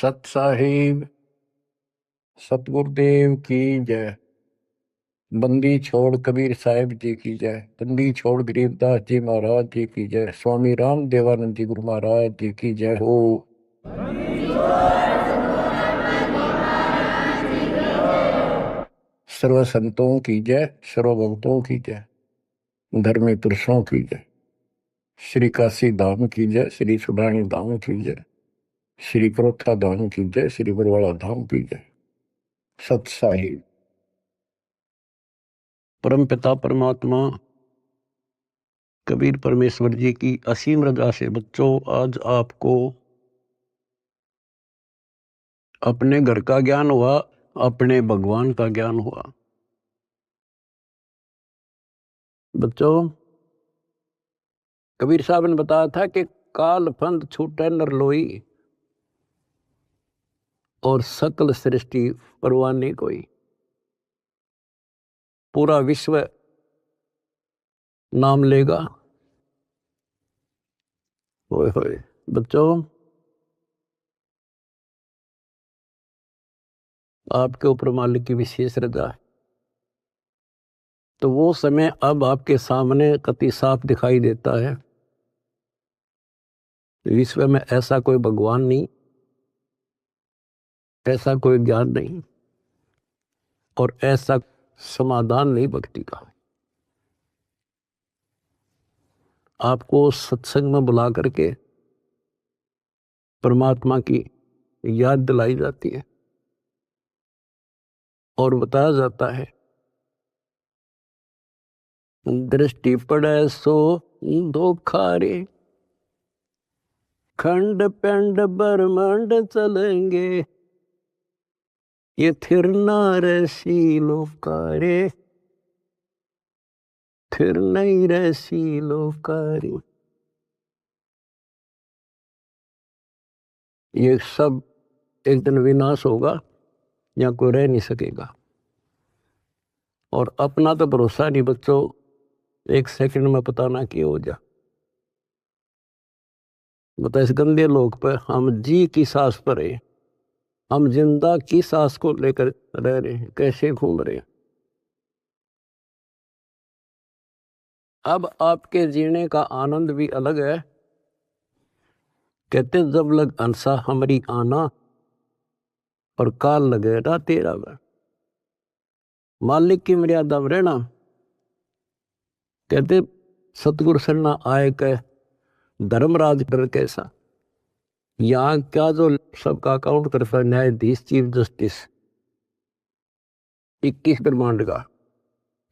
सत साहिब सतगुरुदेव की जय। बंदी छोड़ कबीर साहिब जी की जय। बंदी छोड़ गरीबदास जी महाराज जी की जय। स्वामी राम देवानंद जी गुरु महाराज जी की जय हो। सर्व संतों की जय, सर्व भक्तों की जय, धर्मी पुरुषों की जय। श्री काशी धाम की जय, श्री सुब्राणी धाम की जय, श्री क्रोथा धाम की जय, श्री बरवाड़ा धाम की जय। सत साहिब। परम पिता परमात्मा कबीर परमेश्वर जी की असीम रजा से बच्चों आज आपको अपने घर का ज्ञान हुआ, अपने भगवान का ज्ञान हुआ। बच्चों कबीर साहब ने बताया था कि काल फंद छूटे नर लोई और सकल सृष्टि परवाह नहीं कोई। पूरा विश्व नाम लेगा। होए होए बच्चों आपके ऊपर मालिक की विशेष रजा है। तो वो समय अब आपके सामने कति साफ दिखाई देता है। विश्व में ऐसा कोई भगवान नहीं, ऐसा कोई ज्ञान नहीं और ऐसा समाधान नहीं भक्ति का। आपको सत्संग में बुला करके परमात्मा की याद दिलाई जाती है और बताया जाता है दृष्टि पड़े सो धोखा रे, खंड पेंड ब्रह्मांड चलेंगे, ये थिर नारसी लोकारे, थिर नहीं रसी लोकारे। ये सब एक दिन विनाश होगा, यहाँ कोई रह नहीं सकेगा। और अपना तो भरोसा नहीं बच्चों, एक सेकंड में पता ना कि हो जा। बता इस गंदे लोक पर हम जी की सांस पर है, हम जिंदा की सांस को लेकर रह रहे हैं, कैसे घूम रहे हैं। अब आपके जीने का आनंद भी अलग है। कहते जब लग अंसा हमारी आना और काल लगे ना तेरा वह। मालिक की मर्यादा में रहना। कहते सतगुरु सरना आए कह धर्मराज कर कैसा। यहाँ क्या जो सबका अकाउंट करता है न्यायाधीश चीफ जस्टिस 21 ब्रह्मांड का,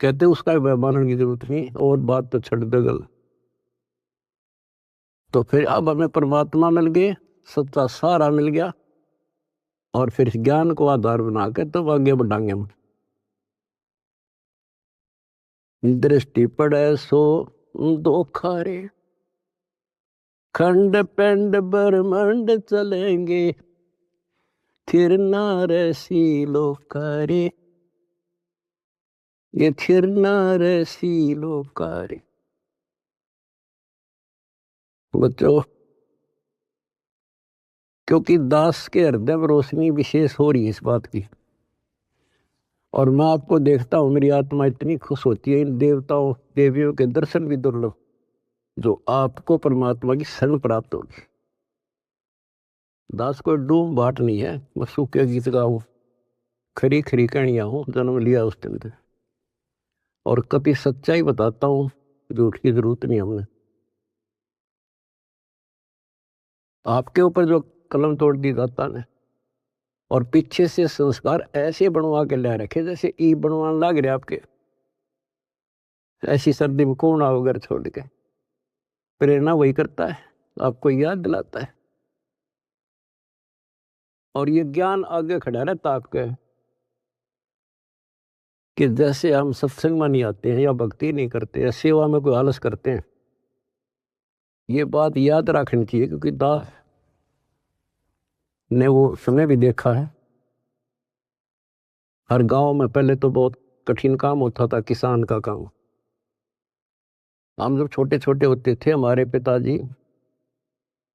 कहते उसका मानने की जरूरत नहीं और बात तो छड़ दे गल। तो फिर अब हमें परमात्मा मिल गए, सच्चा सारा मिल गया और फिर ज्ञान को आधार बना के तब आगे बढ़ाएंगे हम। दृष्टि पड़े सो धोखा रे, खंड पेंड ब्रह्मांड चलेंगे, थिर नारसी लोकारे, ये थिर नारसी लोकारे। बच्चों क्योंकि दास के हृदय में रोशनी विशेष हो रही है इस बात की, और मैं आपको देखता हूं मेरी आत्मा इतनी खुश होती है इन देवताओं देवियों के दर्शन भी दुर्लभ जो आपको परमात्मा की शरण प्राप्त होगी। दास कोई डूम बाट नहीं है, मैं सूखे गीत गाऊं, खरी खरी कहानियां हूं, जन्म लिया उस दिन से और कभी सच्चाई बताता हूं, झूठ की जरूरत नहीं हमने। आपके ऊपर जो कलम तोड़ दी दाता ने और पीछे से संस्कार ऐसे बनवा के ले रखे जैसे ई बनवाने लग रहे आपके। ऐसी सर्दी में कौन आओ घर छोड़ के। प्रेरणा वही करता है, आपको याद दिलाता है और ये ज्ञान आगे खड़ा रहता आपके कि जैसे हम सत्संग में नहीं आते हैं या भक्ति नहीं करते या सेवा में कोई आलस करते हैं। ये बात याद रखनी चाहिए क्योंकि दास ने वो समय भी देखा है। हर गांव में पहले तो बहुत कठिन काम होता था, किसान का काम। हम जब छोटे छोटे होते थे हमारे पिताजी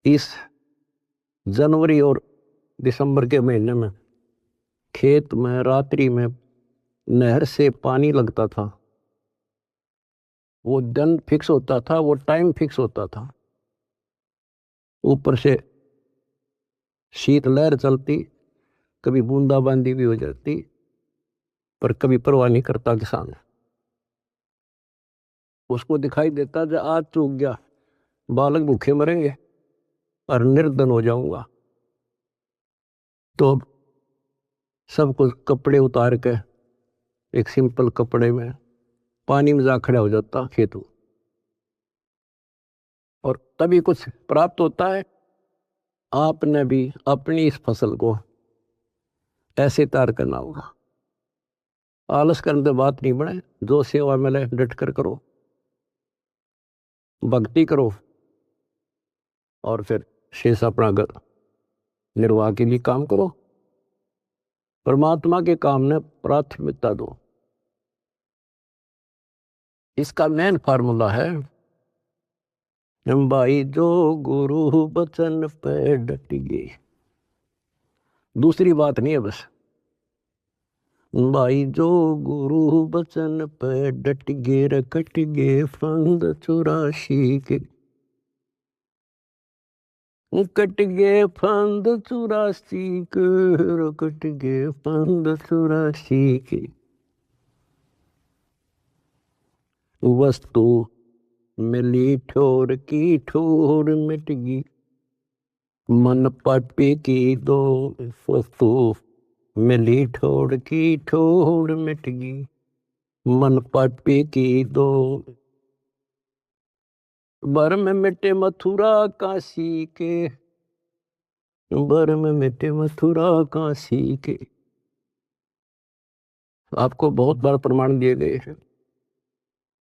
30 जनवरी और दिसंबर के महीने में खेत में रात्रि में नहर से पानी लगता था। वो दिन फिक्स होता था, वो टाइम फिक्स होता था। ऊपर से शीतलहर चलती, कभी बूंदाबांदी भी हो जाती, पर कभी परवाह नहीं करता किसान। उसको दिखाई देता जो आज चूक गया, बालक भूखे मरेंगे और निर्धन हो जाऊंगा। तो सब कुछ कपड़े उतार के एक सिंपल कपड़े में पानी में जा खड़ा हो जाता खेतों, और तभी कुछ प्राप्त होता है। आपने भी अपनी इस फसल को ऐसे तैयार करना होगा। आलस करने से बात नहीं बने, जो सेवा मिले डट कर करो, भक्ति करो, और फिर शेष अपना निर्वाह के लिए काम करो। परमात्मा के काम ने प्राथमिकता दो। इसका मेन फार्मूला है भाई, जो गुरु बचन पे डट गए। दूसरी बात नहीं है बस भाई, जो गुरु बचन पे डट गे रकट गे फंद 84 के, कट गे फंद 84 के, रकट गे फंद 84 के। वस्तु मिली ठोर की ठोर मिट गई, मन पापे की दो। वस्तु मिली ठोर की ठोर मिट गई, मन पापे की दो। बर में मिटे मथुरा काशी के, बर में मिटे मथुरा काशी के। आपको बहुत बार प्रमाण दिए गए हैं।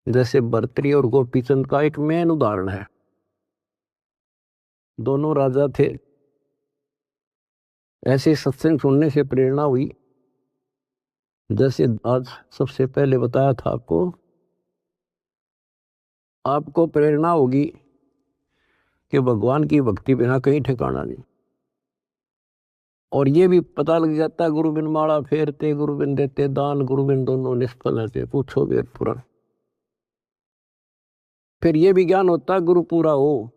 जैसे भर्तृहरि और गोपीचंद का एक मेन उदाहरण है। दोनों राजा थे। ऐसे सत्संग सुनने से प्रेरणा हुई, जैसे आज सबसे पहले बताया था आपको प्रेरणा होगी कि भगवान की भक्ति बिना कहीं ठिकाना नहीं। और ये भी पता लग जाता है, गुरु बिन माला फेरते, गुरु बिन देते दान, गुरु बिन दोनों निष्फल रहते, पूछो वेद पुराण। फिर ये भी ज्ञान होता है गुरु पूरा हो।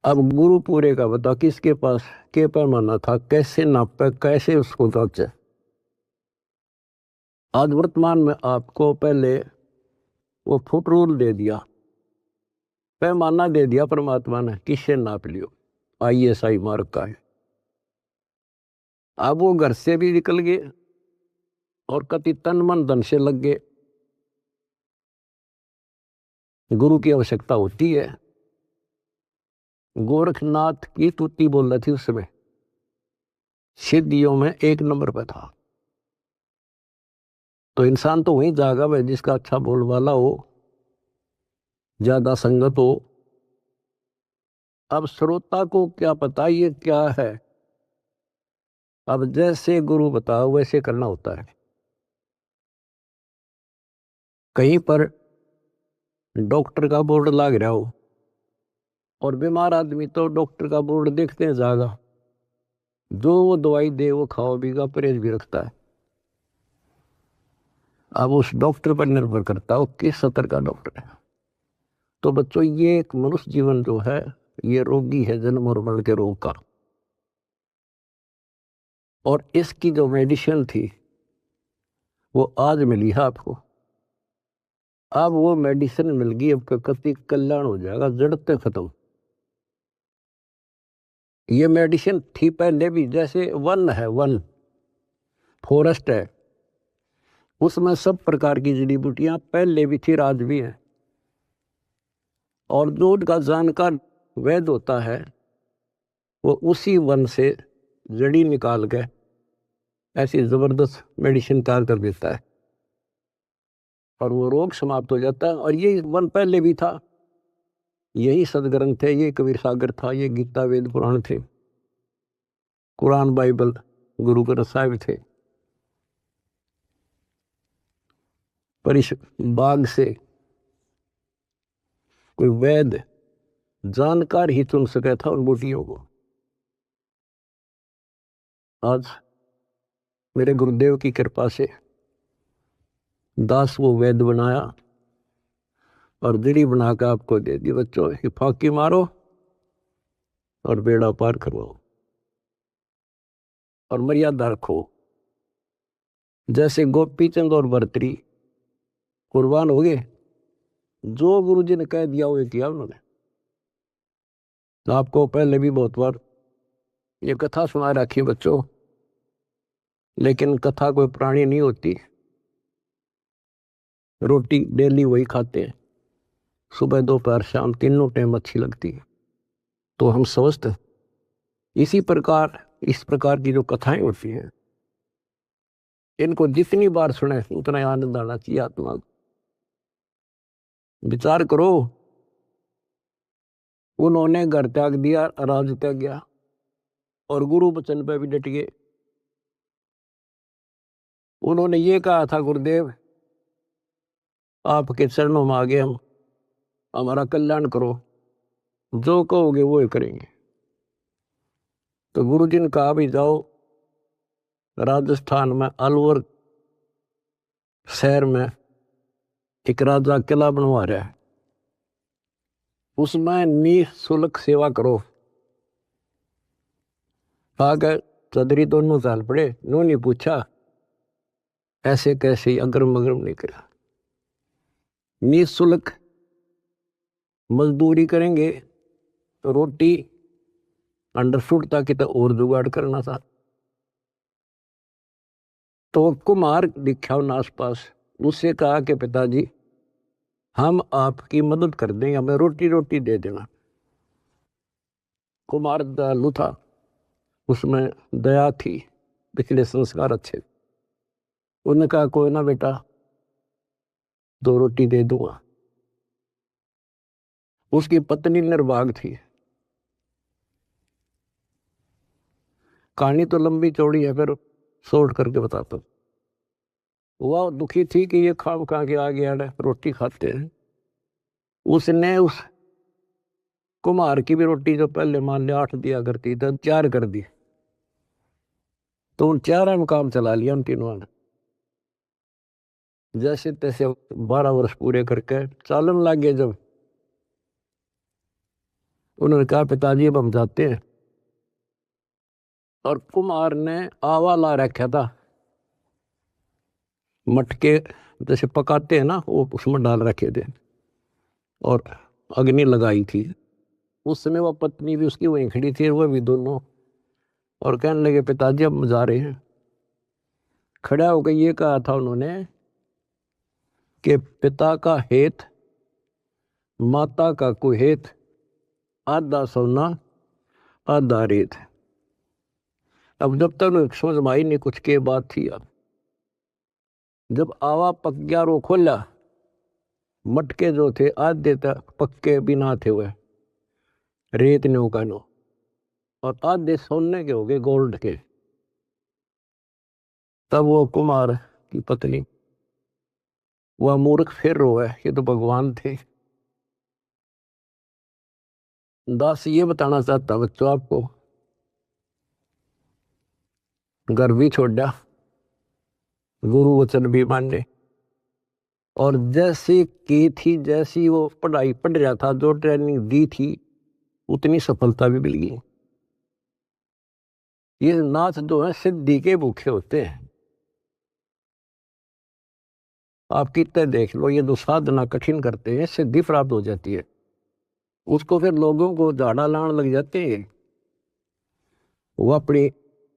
अब गुरु पूरे का बता, किसके पास के पैमाना था, कैसे नापे, कैसे उसको जांचे। आज वर्तमान में आपको पहले वो फुट रूल दे दिया, पैमाना दे दिया परमात्मा ने, किससे नाप लियो। ISI मार्क का है। अब वो घर से भी निकल गए और कति तन मन धन से लग गए। गुरु की आवश्यकता होती है। गोरखनाथ की तुति बोल रही थी उस समय, सिद्धियों में 1 नंबर पे था। तो इंसान तो वहीं जागा भाई जिसका अच्छा बोल वाला हो, ज्यादा संगत हो। अब श्रोता को क्या पता ये क्या है। अब जैसे गुरु बताओ वैसे करना होता है। कहीं पर डॉक्टर का बोर्ड लग रहा हो और बीमार आदमी तो डॉक्टर का बोर्ड देखते हैं ज्यादा, जो वो दवाई दे वो खाओ बीगा, परहेज भी रखता है। अब उस डॉक्टर पर निर्भर करता है वो किस स्तर का डॉक्टर है। तो बच्चों, ये एक मनुष्य जीवन जो है ये रोगी है, जन्म और मरण के रोग का। और इसकी जो मेडिसिन थी वो आज मिली है आपको। अब वो मेडिसिन मिल गई, अब कति कल्याण हो जाएगा, जड़ते खत्म। ये मेडिसिन थी पहले भी, जैसे वन है, वन फॉरेस्ट है, उसमें सब प्रकार की जड़ी बूटियां पहले भी थी, आज भी है। और जो उनका जानकार वैद्य होता है वो उसी वन से जड़ी निकाल के ऐसी जबरदस्त मेडिसिन तैयार कर देता है और वो रोग समाप्त हो जाता है। और ये वन पहले भी था, यही सदग्रंथ थे, ये कबीर सागर था, ये गीता वेद पुराण थे, कुरान बाइबल गुरु ग्रंथ साहिब थे। पर इस बाग से कोई वैद्य जानकार ही चुन सका था उन बूटियों को। आज मेरे गुरुदेव की कृपा से दास वो वेद बनाया और दीड़ी बना के आपको दे दी। बच्चों ये फाकी मारो और बेड़ा पार करवाओ और मर्यादा रखो। जैसे गोपी चंद और भर्तरी कुर्बान हो गए, जो गुरु जी ने कह दिया वो किया उन्होंने। आपको पहले भी बहुत बार ये कथा सुना रखी बच्चों, लेकिन कथा कोई प्राणी नहीं होती। रोटी डेली वही खाते हैं, सुबह दोपहर शाम तीनों टाइम अच्छी लगती है। तो हम स्वस्थ इसी प्रकार इस प्रकार की जो कथाएं होती हैं, इनको जितनी बार सुने उतना आनंद आना चाहिए आत्मा को। विचार करो, उन्होंने घर त्याग दिया, राज त्याग गया और गुरु वचन पे भी डट गए। उन्होंने ये कहा था, गुरुदेव आपके चरणों में आ गए हम, हमारा कल्याण करो, जो कहोगे वो ही करेंगे। तो गुरु जी ने कहा भी जाओ, राजस्थान में अलवर शहर में एक राजा किला बनवा रहा है, उसमें निःशुल्क सेवा करो। आगे चौधरी दोनों साल पड़े, उन्होंने पूछा ऐसे कैसे, अगरम मगरम नहीं करा। निःशुल्क मजदूरी करेंगे तो रोटी अंडरफुट ताकि तो और जुगाड़ करना था। तो कुमार दिखा उन आस पास, उससे कहा कि पिताजी हम आपकी मदद कर देंगे, हमें रोटी रोटी दे देना। कुमार दयालु था, उसमें दया थी, पिछले संस्कार अच्छे। उन्होंने कहा कोई ना बेटा, 2 रोटी दे दूंगा। उसकी पत्नी निर्भाग थी। कहानी तो लंबी चौड़ी है, फिर शॉर्ट करके बताता हूं। वह दुखी थी कि ये खाम खा के आ गया है, रोटी खाते हैं। उसने उस कुम्हार की भी रोटी जो पहले मान लिया 8 दिया करती तो 4 कर दी। तो उन 4 में काम चला लिया उन तीनों ने। जैसे तैसे 12 वर्ष पूरे करके चालन लग गए। जब उन्होंने कहा पिताजी अब हम जाते हैं, और कुम्हार ने आवा ला रखा था, मटके जैसे पकाते हैं ना, वो उसमें डाल रखे थे और अग्नि लगाई थी। उस समय वह पत्नी भी उसकी वहीं खड़ी थी, वह भी दोनों, और कहने लगे पिताजी अब हम जा रहे हैं। खड़ा होकर ये कहा था उन्होंने कि पिता का हेत माता का कुहेत, आधा सोना आधा रेत। अब जब तक समझ में आई नहीं कुछ के बात थी। अब जब आवा पक गया रो खोला, मटके जो थे आधे तक पक्के बिना थे, वह रेत ने उकानो, और आधे सोने के हो गए, गोल्ड के। तब वो कुमार की पत्नी, वह मूर्ख फिर रोए, ये तो भगवान थे। दास ये बताना चाहता बच्चों आपको, घर भी छोड़ा, गुरु वचन भी माने, और जैसी की थी, जैसी वो पढ़ाई पढ़ रहा था, जो ट्रेनिंग दी थी, उतनी सफलता भी मिल गई। ये नाथ जो है सिद्धि के भूखे होते हैं। आप कितने देख लो, ये जो साधना कठिन करते हैं सिद्धि प्राप्त हो जाती है, उसको फिर लोगों को झाड़ा लाने लग जाते हैं। वो अपनी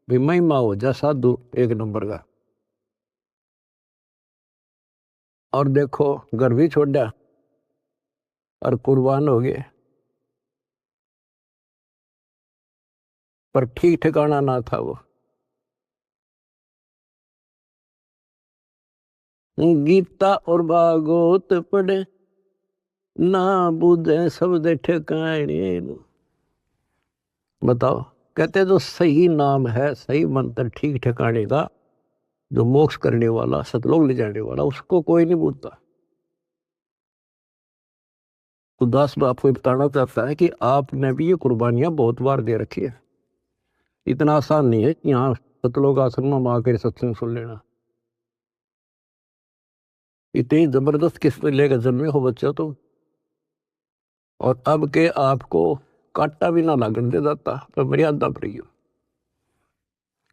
भी महिमा हो जा साधु एक नंबर का। और देखो घर भी छोड़ा और कुर्बान हो गए, पर ठीक ठिकाना ना था वो। गीता और भागवत पढ़े ना बुझे शब्द ठिकाने। बताओ, कहते जो सही नाम है, सही मंत्र ठीक ठिकाने का, जो मोक्ष करने वाला, सतलोक ले जाने वाला, उसको कोई नहीं पूछता। तो दास आपको बताना चाहता है कि आपने भी ये कुर्बानियां बहुत बार दे रखी है। इतना आसान नहीं है कि यहाँ सतलोक आश्रम में आकर सत्संग सुन लेना। इतनी जबरदस्त किस्म लेकर जन्मे हो बच्चों तो, और अब के आपको कांटा भी ना लगन दे जाता, तो मर्यादा पर ही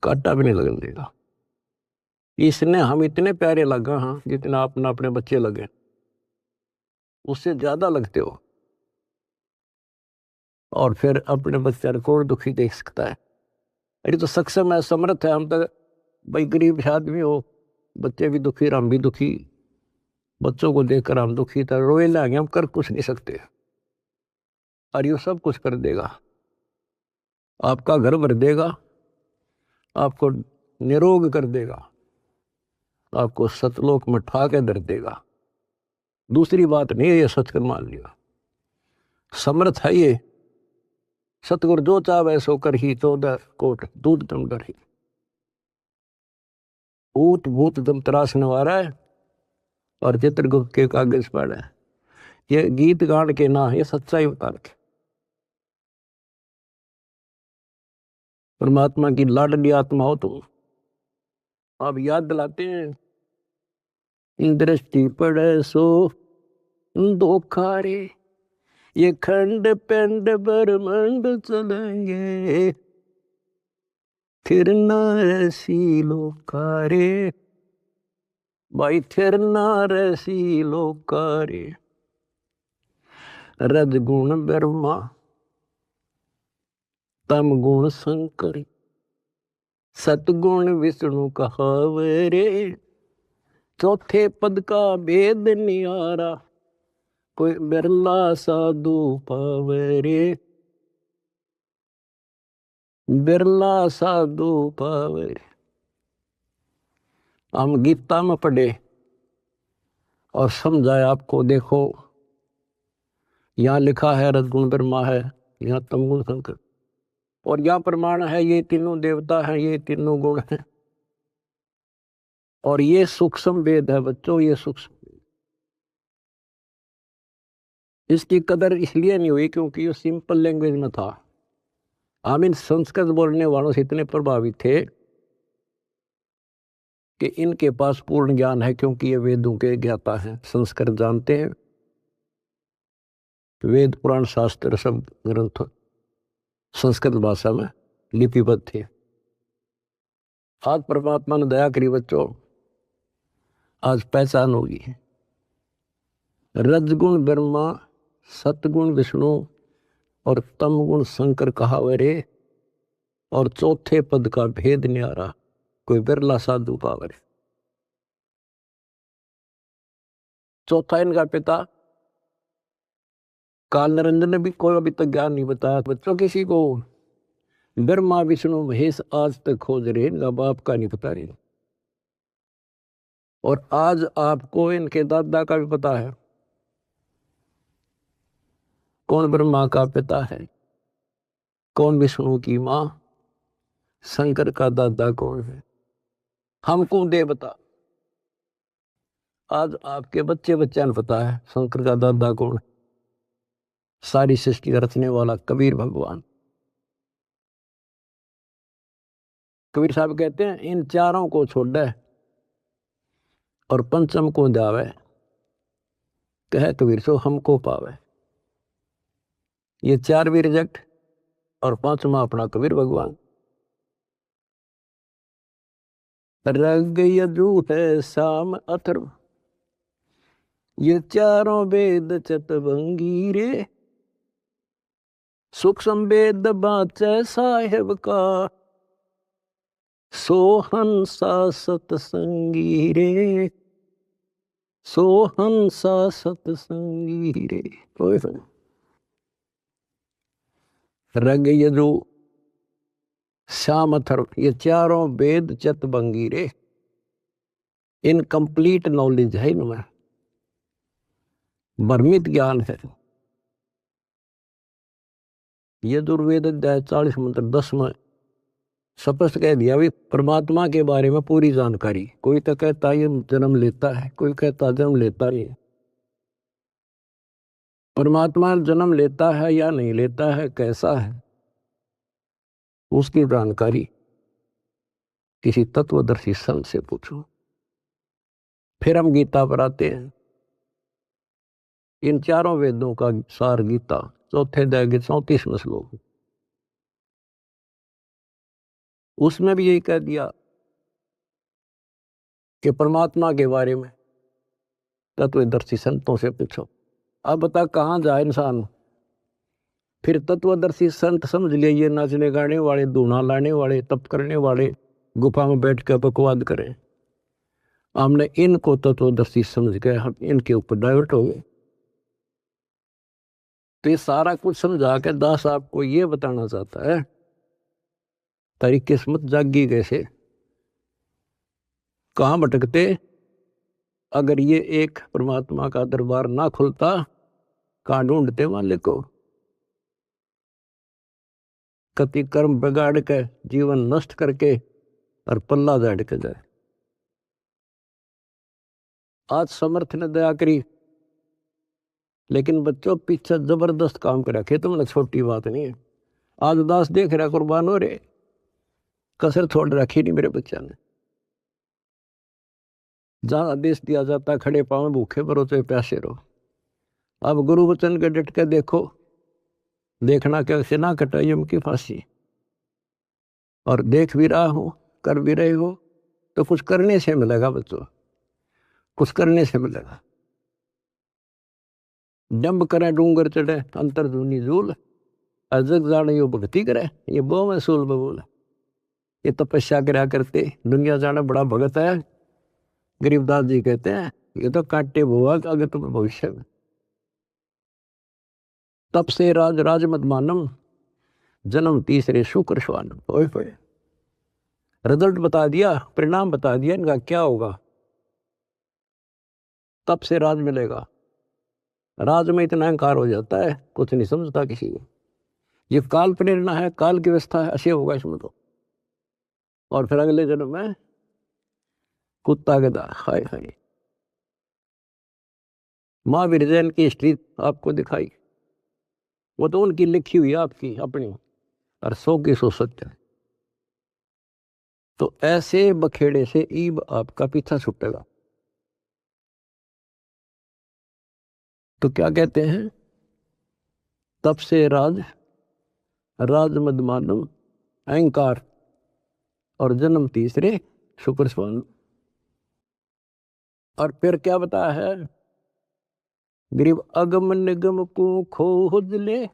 कांटा भी नहीं लगन देगा। इसने हम इतने प्यारे लगा, हाँ, जितना अपना अपने बच्चे लगे, उससे ज्यादा लगते हो। और फिर अपने बच्चे को दुखी देख सकता है। अरे तो सक्षम है, समर्थ है। हम तो भाई गरीब आदमी हो, बच्चे भी दुखी, हम भी दुखी, बच्चों को देखकर हम दुखी था, रोए लागे, हम कर कुछ नहीं सकते। और ये सब कुछ कर देगा, आपका घर भर देगा, आपको निरोग कर देगा, आपको सतलोक में ठा के धर देगा। दूसरी बात नहीं है, ये सच कर मान लिया, समर्थ है ये। सतगुरु जो चाहे सो कर ही, 14 कोट दूध दम डर ही। ऊत भूत दम त्रासने वाला है, और चित्रगुप्त के कागज पर है। ये गीत गान के ना, ये सच्चाई बता रखे। परमात्मा की लाडली आत्मा हो तुम। आप याद दिलाते हैं, दृष्टि पड़े सो धोखा रे, ये खंड पिंड ब्रह्मांड चलेंगे, फिर ना ऐसी लोकारे, भाई फिर ना ऐसी लोकारे। रजगुण ब्रह्मा, तम गुण शंकर, सतगुण विष्णु कहावरे, चौथे पद का भेद नियारा, कोई बिरला साधु पावरे, बिरला साधु पावरे। हम गीता में पढ़े और समझाए आपको। देखो यहाँ लिखा है रजगुण ब्रह्मा है, यहाँ तमगुण शंकर, और यहाँ प्रमाण है ये तीनों देवता हैं, ये तीनों गुण हैं। और ये सूक्ष्म वेद है बच्चों, ये सूक्ष्म। इसकी कदर इसलिए नहीं हुई क्योंकि ये सिंपल लैंग्वेज में था। हम इन संस्कृत बोलने वालों से इतने प्रभावित थे कि इनके पास पूर्ण ज्ञान है, क्योंकि ये वेदों के ज्ञाता हैं, संस्कृत जानते हैं। वेद पुराण शास्त्र सब ग्रंथ संस्कृत भाषा में लिपिबद्ध थे। आज परमात्मा ने दया करी बच्चों, आज पहचान होगी। रजगुण ब्रह्मा, सतगुण विष्णु और तमगुण शंकर कहावरे, और चौथे पद का भेद न्यारा, कोई बिरला साधु पावरे। चौथा इनका पिता काल निरंजन ने भी कोई अभी तक ज्ञान नहीं बताया बच्चों किसी को। ब्रह्मा विष्णु महेश आज तक खोज रहे, इनका बाप का नहीं पता रहे। और आज आपको इनके दादा का भी पता है, कौन ब्रह्मा का पिता है, कौन विष्णु की माँ, शंकर का दादा कौन है। हमको देवता, आज आपके बच्चे बच्चा ने पता है शंकर का दादा कौन है। सारी सृष्टि का रचने वाला कबीर भगवान। कबीर साहब कहते हैं, इन चारों को छोड़े और पंचम को जावे, कहे कबीर सो हमको पावे। ये चार भी रिजेक्ट, और पांचवा अपना कबीर भगवान। रग यजु है शाम अथर्व, ये चारों वेद चतवंगी रे, सूक्ष्म वेद बाचे साहेब का, सोहंसा सतसंगी रे, सोहंसा सतसंगी रे। रग यजु श्याम अथर्व, ये चारों वेद चतवंगी रे, इनकम्प्लीट नॉलेज है इनमें, भ्रमित ज्ञान है। यजुर्वेद अध्याय 40 मंत्र 10 में स्पष्ट कह दिया भी परमात्मा के बारे में पूरी जानकारी। कोई तो कहता है ये जन्म लेता है, कोई कहता जन्म लेता नहीं। परमात्मा जन्म लेता है या नहीं लेता है, कैसा है, उसकी जानकारी किसी तत्वदर्शी संत से पूछो। फिर हम गीता पर आते हैं। इन चारों वेदों का सार गीता, चौथे अध्याय के 34वें श्लोक, उसमें भी यही कह दिया कि परमात्मा के बारे में तत्वदर्शी संतों से पूछो। अब बता कहाँ जाए इंसान। फिर तत्वदर्शी संत समझ लिए ये नाचने गाने वाले, धूना लाने वाले, तप करने वाले, गुफा में बैठ कर बकवाद करें। हमने इनको तत्वदर्शी समझ गए, हम इनके ऊपर डाइवर्ट हो गए। तो ये सारा कुछ समझा के दास आपको ये बताना चाहता है तारी किस्मत जागी कैसे, कहाँ भटकते अगर ये एक परमात्मा का दरबार ना खुलता, कहाँ ढूंढते वाले को। कति कर्म बिगाड़ के जीवन नष्ट करके और पल्ला झाड़ के जाए। आज समर्थ ने दया करी, लेकिन बच्चों पीछे जबरदस्त काम कर रखे, तुमने छोटी बात नहीं है। आज दास देख रहा कुर्बान हो रहे, कसर छोड़ रखी नहीं मेरे बच्चा ने। जहां आदेश दिया जाता खड़े पांव भूखे भरो चाहे प्यासे रहो। अब गुरु वचन के डट के देखो, देखना कैसे ना कटाई उनकी फांसी। और देख भी रहा हो, कर भी रहे हो, तो कुछ करने से मिलेगा बच्चों, कुछ करने से मिलेगा। डंब करे डूंगर चढ़े अंतर धुनी झूल, अजग जाने यो भक्ति करे ये बो में सूल बबूल। ये तपस्या करा करते दुनिया जाना बड़ा भगत है। गरीबदास जी कहते हैं ये तो काटे बुआ अगर तुम भविष्य में। तप से राज राज मत मानम, जन्म तीसरे शुक्र श्वानम। ओए होए, रिजल्ट बता दिया, परिणाम बता दिया इनका क्या होगा। तप से राज मिलेगा। राज में इतना अहंकार हो जाता है कुछ नहीं समझता किसी को। ये काल प्रेरणा है, काल की व्यवस्था है, ऐसे होगा इसमें तो। और फिर अगले जन्म में कुत्ता गधा। हाय हाय। महावीर जैन की हिस्ट्री आपको दिखाई, वो तो उनकी लिखी हुई आपकी अपनी, और 100 की 100 सत्य है। तो ऐसे बखेड़े से ईब आपका पीछा छूटेगा। तो क्या कहते हैं, तप से राज राज मद मानव, अहंकार और जन्म तीसरे शुक्र स्वान। और फिर क्या बताया है, गरीब अगम निगम को खोज ले,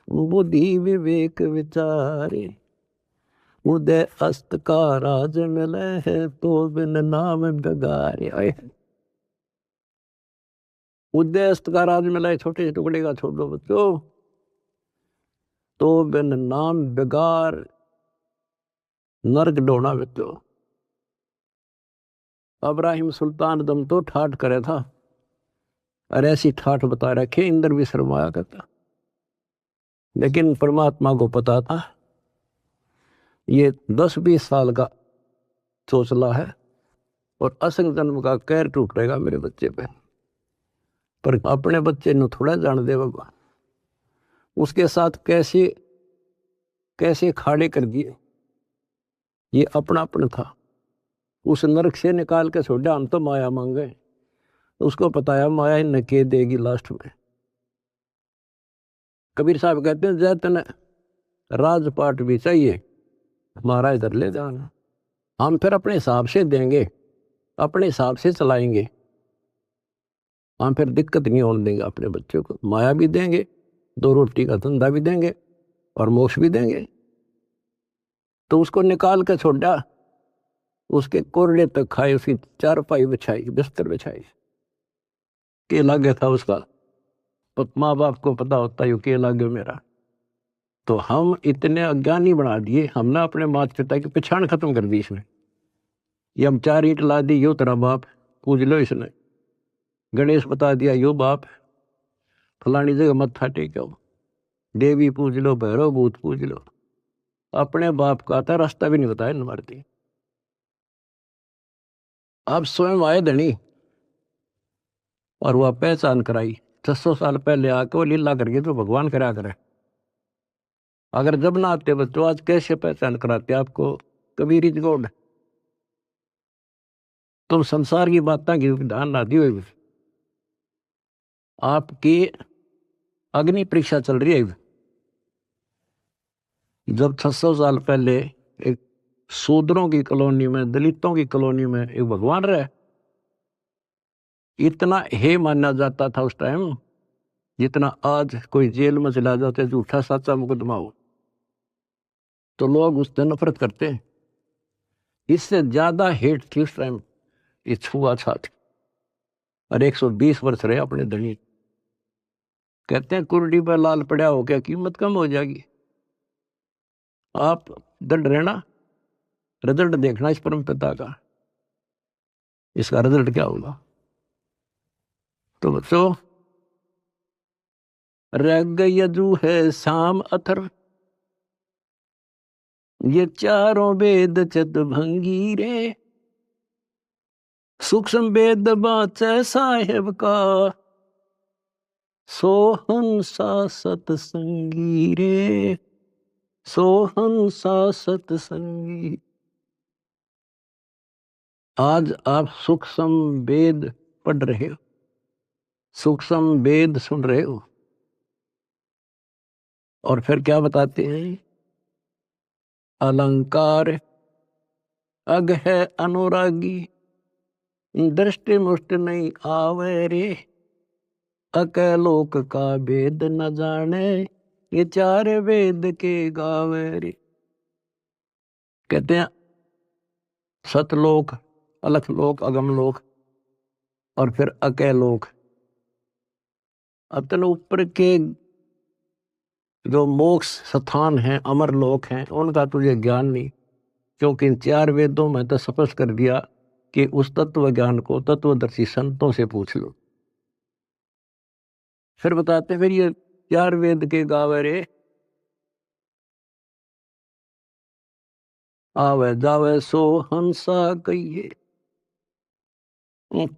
बुद्धि विवेक विचारे, उदय अस्त का राज मिले है तो बिन नाम बगारे। उदय अस्त का राज मिला है, छोटे से टुकड़े का छोड़ दो बच्चों, तो बिन नाम बेगार नर्क ढोना बच्चों। अब्राहिम सुल्तान दम तो ठाठ करे था, और ऐसी ठाठ बता रखे इंद्र भी शर्माया करता। लेकिन परमात्मा को पता था ये 10-20 साल का चोचला है और असंग जन्म का कहर टूटेगा मेरे बच्चे पे। पर अपने बच्चे ने थोड़ा जान दे भगवान, उसके साथ कैसे कैसे खाड़े कर दिए। ये अपना था, उस नरक से निकाल के छोड़ा, हम तो माया मांगे। उसको पता है माया ही नके देगी लास्ट में। कबीर साहब कहते हैं जैतन राजपाट भी चाहिए, हमारा इधर ले जाना। हम फिर अपने हिसाब से देंगे, अपने हिसाब से चलाएंगे। हम फिर दिक्कत नहीं होने देंगे अपने बच्चों को। माया भी देंगे, 2 रोटी का धंधा भी देंगे और मोक्ष भी देंगे। तो उसको निकाल के छोड़ा, उसके कोरडे तक खाए, उसकी चारपाई बिछाई, बिस्तर बिछाई। के लागे था उसका, माँ बाप को पता होता है के लागे मेरा। तो हम इतने अज्ञानी बना दिए, हमने अपने माता पिता की पहचान खत्म कर दी इसमें। ये हम 4 ईंट ला दी, यो तेरा बाप, पूज लो इसने। गणेश बता दिया यो बाप, फलानी जगह मत्था टेको, देवी पूज लो, भैरव भूत पूज लो। अपने बाप का था रास्ता भी नहीं बताया न मारती। आप स्वयं आए धनी और वह पहचान कराई। 600 साल पहले आके वो लीला करके तो भगवान करा करे। अगर जब ना आते बच्चों, आज कैसे पहचान कराते आपको कबीर इज गॉड। तुम संसार की बातें की ध्यान ना दियो। आपकी अग्नि परीक्षा चल रही है। जब 600 साल पहले एक शूद्रों की कॉलोनी में, दलितों की कॉलोनी में एक भगवान रहे, इतना हे माना जाता था उस टाइम जितना आज कोई जेल में चला जाते झूठा सच्चा मुकदमा हो तो लोग उससे नफरत करते हैं। इससे ज्यादा हेट थी उस टाइम ये छुआछूत। और 120 वर्ष रहे अपने धनी। कहते हैं कुर्डी पर लाल पड़ा हो क्या कीमत कम हो जाएगी। आप दंड रहना, रिजल्ट देखना इस परम पिता का, इसका रिजल्ट क्या होगा। तो बच्चों, रग यजु है शाम अथर, ये चारों वेद चत भंगी रे, सूक्ष्म वेद बाचे साहेब का, सोहन सा सतसंगी रे, सोहन सा सतसंगी। आज आप सूक्ष्म वेद पढ़ रहे हो, सूक्ष्म वेद सुन रहे हो, और फिर क्या बताते हैं, अलंकार अग है अनुरागी, दृष्टि मुष्ट नहीं आवे रे, अकलोक का वेद न जाने, ये चार वेद के गावे रे। कहते हैं सतलोक, अलखलोक, अगमलोक और फिर अकलोक। अतन ऊपर के जो मोक्ष स्थान हैं, अमर लोक हैं, उनका तुझे ज्ञान नहीं, क्योंकि इन चार वेदों में तो स्पष्ट कर दिया कि उस तत्व ज्ञान को तत्वदर्शी संतों से पूछ लो। फिर बताते फिर ये चार वेद के गावे रे, आवे जावे सो हंसा कहिए,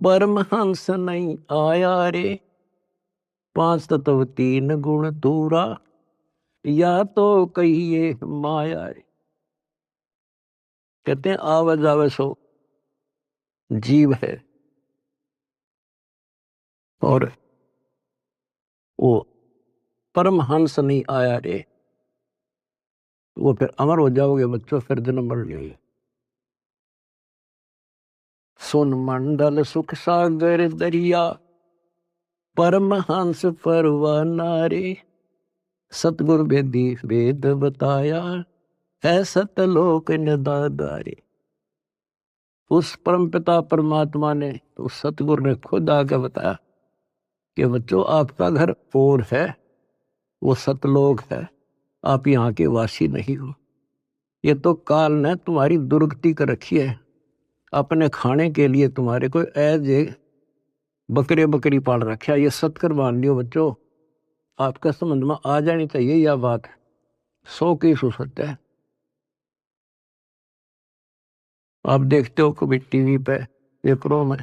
परमहंस नहीं आया रे, पांच तत्व तीन गुण दूरा, या तो कहिए माया रे। कहते हैं आवे जावे सो जीव है, और वो परमहंस नहीं आया रे, वो फिर अमर हो जाओगे बच्चों, फिर जन्म मर लेंगे। सुन मंडल सुख सागर दरिया, परमहंस परवाना रे, सतगुरु वेदी वेद बताया, है सतलोक निदादारे। उस परमपिता परमात्मा ने, उस सतगुरु ने खुद आके बताया कि बच्चों आपका घर और है, वो सतलोक है, आप यहाँ के वासी नहीं हो। ये तो काल ने तुम्हारी दुर्गति कर रखी है, अपने खाने के लिए तुम्हारे को एज ए बकरे बकरी पाल रखा है। ये सत्कर मान लियो बच्चों, आपका संबंध में आ जानी चाहिए यह बात, 100 की सत्य है। आप देखते हो कभी टीवी पे पेपरों में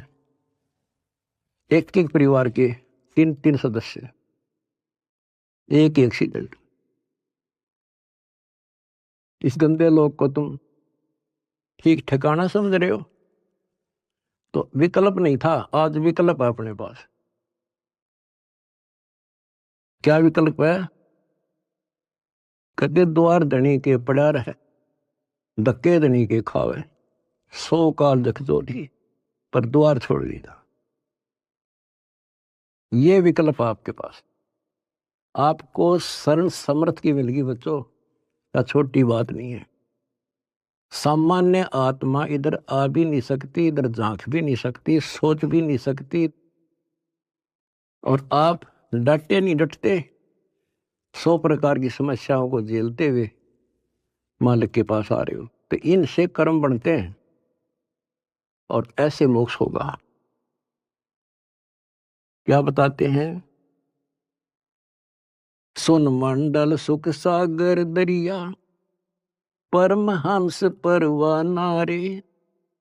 एक एक परिवार के 3-3 सदस्य, एक एक्सीडेंट। इस गंदे लोग को तुम ठीक ठिकाना समझ रहे हो? तो विकल्प नहीं था, आज विकल्प है अपने पास। क्या विकल्प है? कदे द्वार धनी के पड़ा रहे, धक्के धनी के खावे, 100 काल जख जोड़ी, पर द्वार छोड़ दिया। ये विकल्प आपके पास, आपको शरण समर्थ की मिलगी बच्चों, क्या छोटी बात नहीं है। सामान्य आत्मा इधर आ भी नहीं सकती, इधर झांक भी नहीं सकती, सोच भी नहीं सकती, और आप डटे नहीं डटते, 100 प्रकार की समस्याओं को झेलते हुए मालिक के पास आ रहे हो। तो इनसे कर्म बनते हैं और ऐसे मोक्ष होगा। क्या बताते हैं, सुन मंडल सुख सागर दरिया, परमहंस परवाना रे,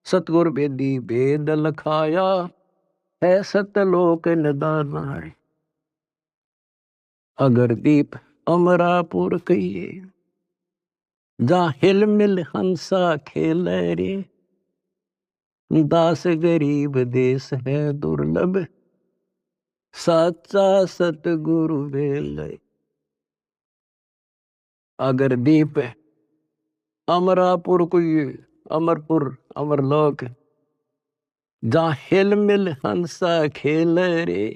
सतगुर वेदी वेद लखाया, है सतलोक निदाना रे। अगर दीप अमरापुर कहिए, जहाँ हिल मिल हंसा खेल रे, दास गरीब देश है दुर्लभ, साचा सतगुरु वेल। अगर दीप अमरापुर कोई अमरपुर अमरलोक, जहाँ हिल मिल हंसा खेल रे,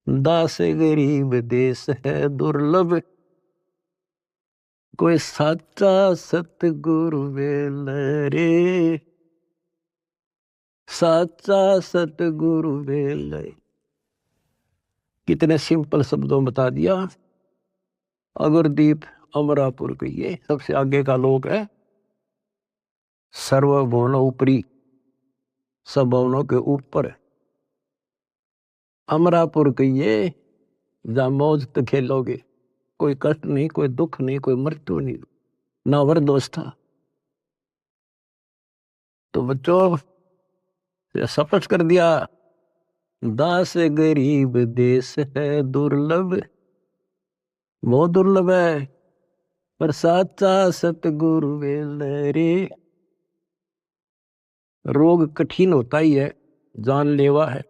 दास गरीब देश है दुर्लभ, कोई साचा सतगुरु वेल रे, साचा सतगुरु वेल। कितने सिंपल शब्दों में बता दिया। अगरदीप अमरापुर के ये सबसे आगे का लोक है, सर्वभुवन ऊपरी, सब भवनों के ऊपर है। अमरापुर के ये जहाँ मौज तो खेलोगे, कोई कष्ट नहीं, कोई दुख नहीं, कोई मृत्यु नहीं, ना वरदोष था। तो बच्चों शपथ कर दिया, दास गरीब देश है दुर्लभ, बहुत दुर्लभ है, पर साचा सतगुरु वेल रे। रोग कठिन होता ही है, जानलेवा है,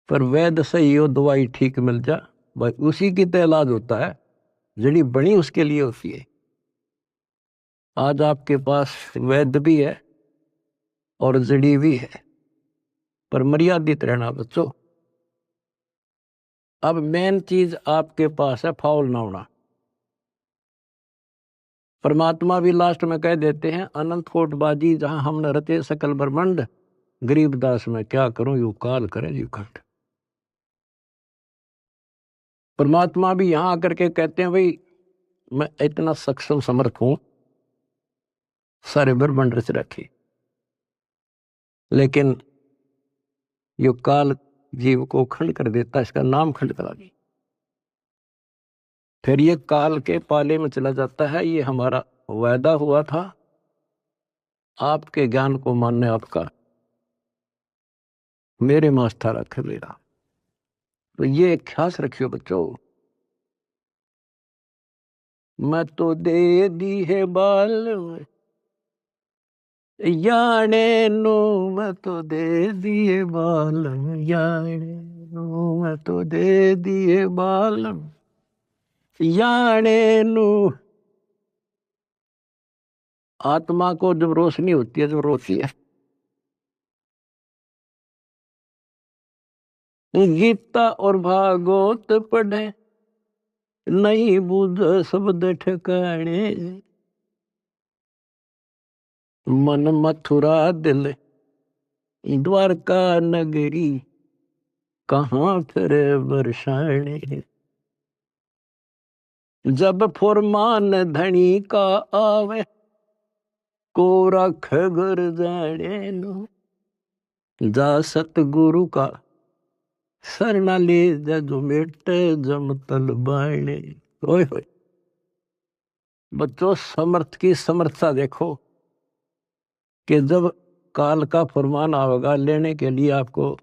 पर वैद्य सही हो, दवाई ठीक मिल जा भाई, उसी की तो इलाज होता है, जड़ी बनी उसके लिए होती है। आज आपके पास वैद्य भी है और जड़ी भी है, पर मर्यादित रहना बच्चों। अब मेन चीज आपके पास है फाउल ना होना। परमात्मा भी लास्ट में कह देते हैं, अनंत कोट बाजी जहां हमने रचे सकल ब्रह्मांड, गरीबदास में क्या करूं यू काल करे यू खंड। परमात्मा भी यहां आकर के कहते हैं, भाई मैं इतना सक्षम समर्थ हूं, सारे ब्रह्मांड रच रखे, लेकिन यो काल जीव को खंड कर देता, इसका नाम खंड करा दी, फिर ये काल के पाले में चला जाता है। ये हमारा वायदा हुआ था, आपके ज्ञान को मानने आपका, मेरे मास्था रखे मेरा। तो ये ख्यास रखियो बच्चों, मैं तो दे दी है बाल याने नो, मैं तो दे दिए बाल याने नो, मैं तो दे दिए बाल याने नो। आत्मा को जब रोशनी होती है, जब रोती है, गीता और भागवत पढ़े, नहीं बुझ शब्द ठिकाने, मन मथुरा दिल द्वारका नगरी, कहाँ फिर बरसाने। जब फुरमान धनी का आवे, को रख घर जाने नो, जा सतगुरु का सरना ले जा, जो मेटे जम तल बाणे। ओए होए बच्चों, समर्थ की समर्थता देखो, कि जब काल का फरमान आवेगा लेने के लिए, आपको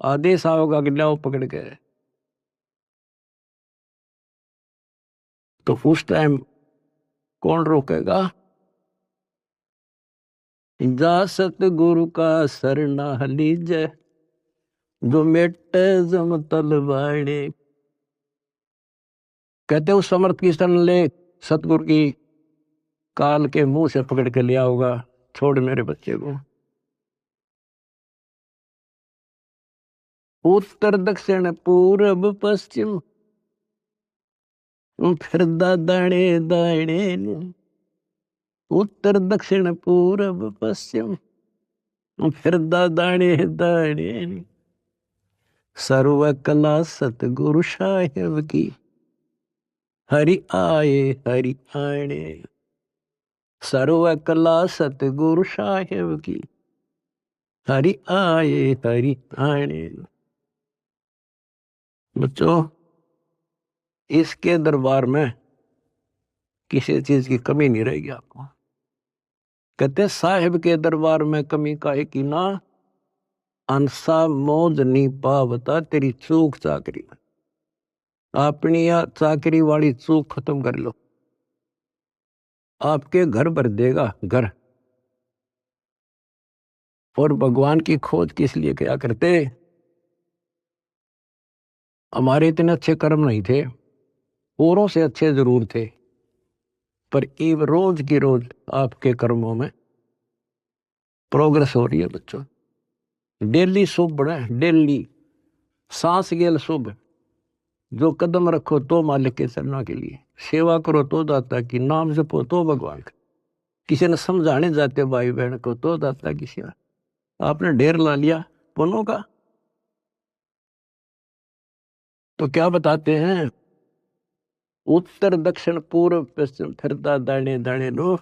आदेश आवेगा कि लाओ पकड़ के, तो उस टाइम कौन रोकेगा? जा सतगुरु का सरना लीजे, जो मेटे जम तल बाणे। कहते उस समर्थ की शरण ले, सतगुरु की काल के मुंह से पकड़ के लिया होगा, छोड़ मेरे बच्चे को। उत्तर दक्षिण पूर्व पश्चिम, फिर दाणे दाणे, उत्तर दक्षिण पूर्व पश्चिम, फिर दाणे दाणे। सर्व कला सतगुरु साहेब की, हरि आए हरि आने। सर्व कला सतगुरु साहेब की, हरि आए हरि आने। बच्चों, इसके दरबार में किसी चीज की कमी नहीं रहेगी आपको। कहते साहिब के दरबार में कमी काहे की ना, अंसा मौज नहीं पावता तेरी चूक चाकरी। अपनी या चाकरी वाली चूक खत्म कर लो, आपके घर भर देगा घर। और भगवान की खोज किस लिए किया करते? हमारे इतने अच्छे कर्म नहीं थे, औरों से अच्छे जरूर थे, पर ये रोज की रोज आपके कर्मों में प्रोग्रेस हो रही है बच्चों। डेली शुभ बढ़े, डेली सांस गेल शुभ। जो कदम रखो तो मालिक के चरणों के लिए, सेवा करो तो दाता की, नाम जपो तो भगवान का, किसी ने समझाने जाते भाई बहन को तो दाता की सेवा। आपने ढेर ला लिया पुण्यों का, तो क्या बताते हैं? उत्तर दक्षिण पूर्व पश्चिम फिरता दाने दाने लो,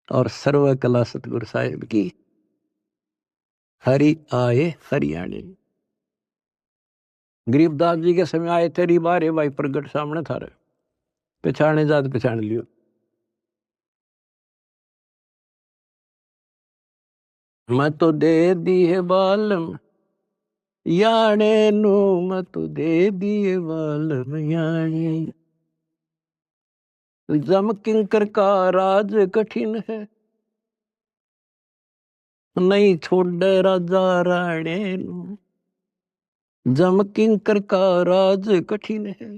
और सर्व कला सतगुरु साहिब की, हरि आए हरियाणे। गरीबदास जी के समय आए थे, बारे भाई प्रगट सामने था रहे, पहचाने जात पहचान लियो। मैं तो दे दी है बालम याने नो, मैं तो दे दिए बालम याने। जम किंकर का राज कठिन है, नहीं छोड़ राजा राणे नो। जम किंकर का राज कठिन है,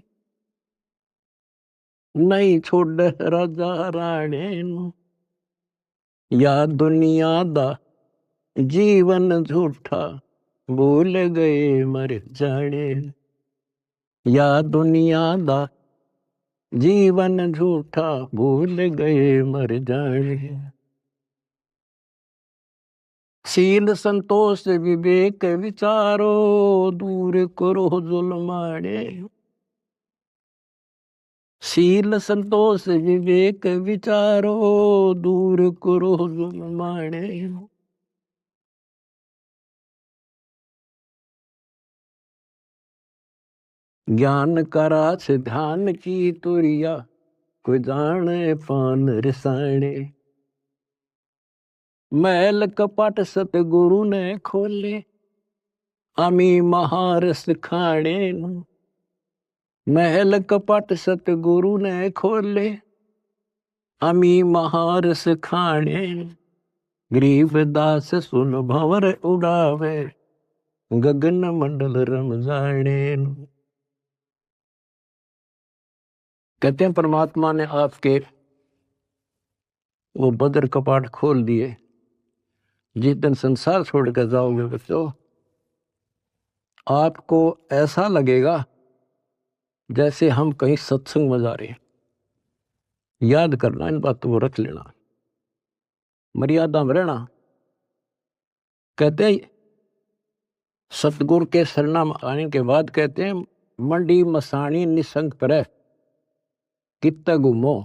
नहीं छोड़ राजा राणे नो। या दुनिया दा जीवन झूठा, भूल गए मर जाने। या दुनिया दा जीवन झूठा, भूल गए मर जाने। शील संतोष विवेक विचारो, दूर करो जुल्माने। शील संतोष विवेक विचारो, दूर करो जुल्माने। ज्ञान का रास ध्यान की तुरिया, कोई जाने पान रसाने। महल कपट सतगुरु ने खोले, अमी महारस खाने। महल कपट सतगुरु ने खोले, अमी महारस खाने। गरीब दास सुन भंवर उड़ावे, गगन मंडल रम जाने। कहते हैं परमात्मा ने आपके वो बदर कपाट खोल दिए। जिस दिन संसार छोड़ कर जाओगे बच्चों, आपको ऐसा लगेगा जैसे हम कहीं सत्संग में जा रहे हैं। याद करना, इन बातों को रख लेना, मर्यादा में रहना। कहते हैं सतगुरु के शरणा में आने के बाद कहते हैं, मंडी मसाणी निसंग पर कित्ता घूमो।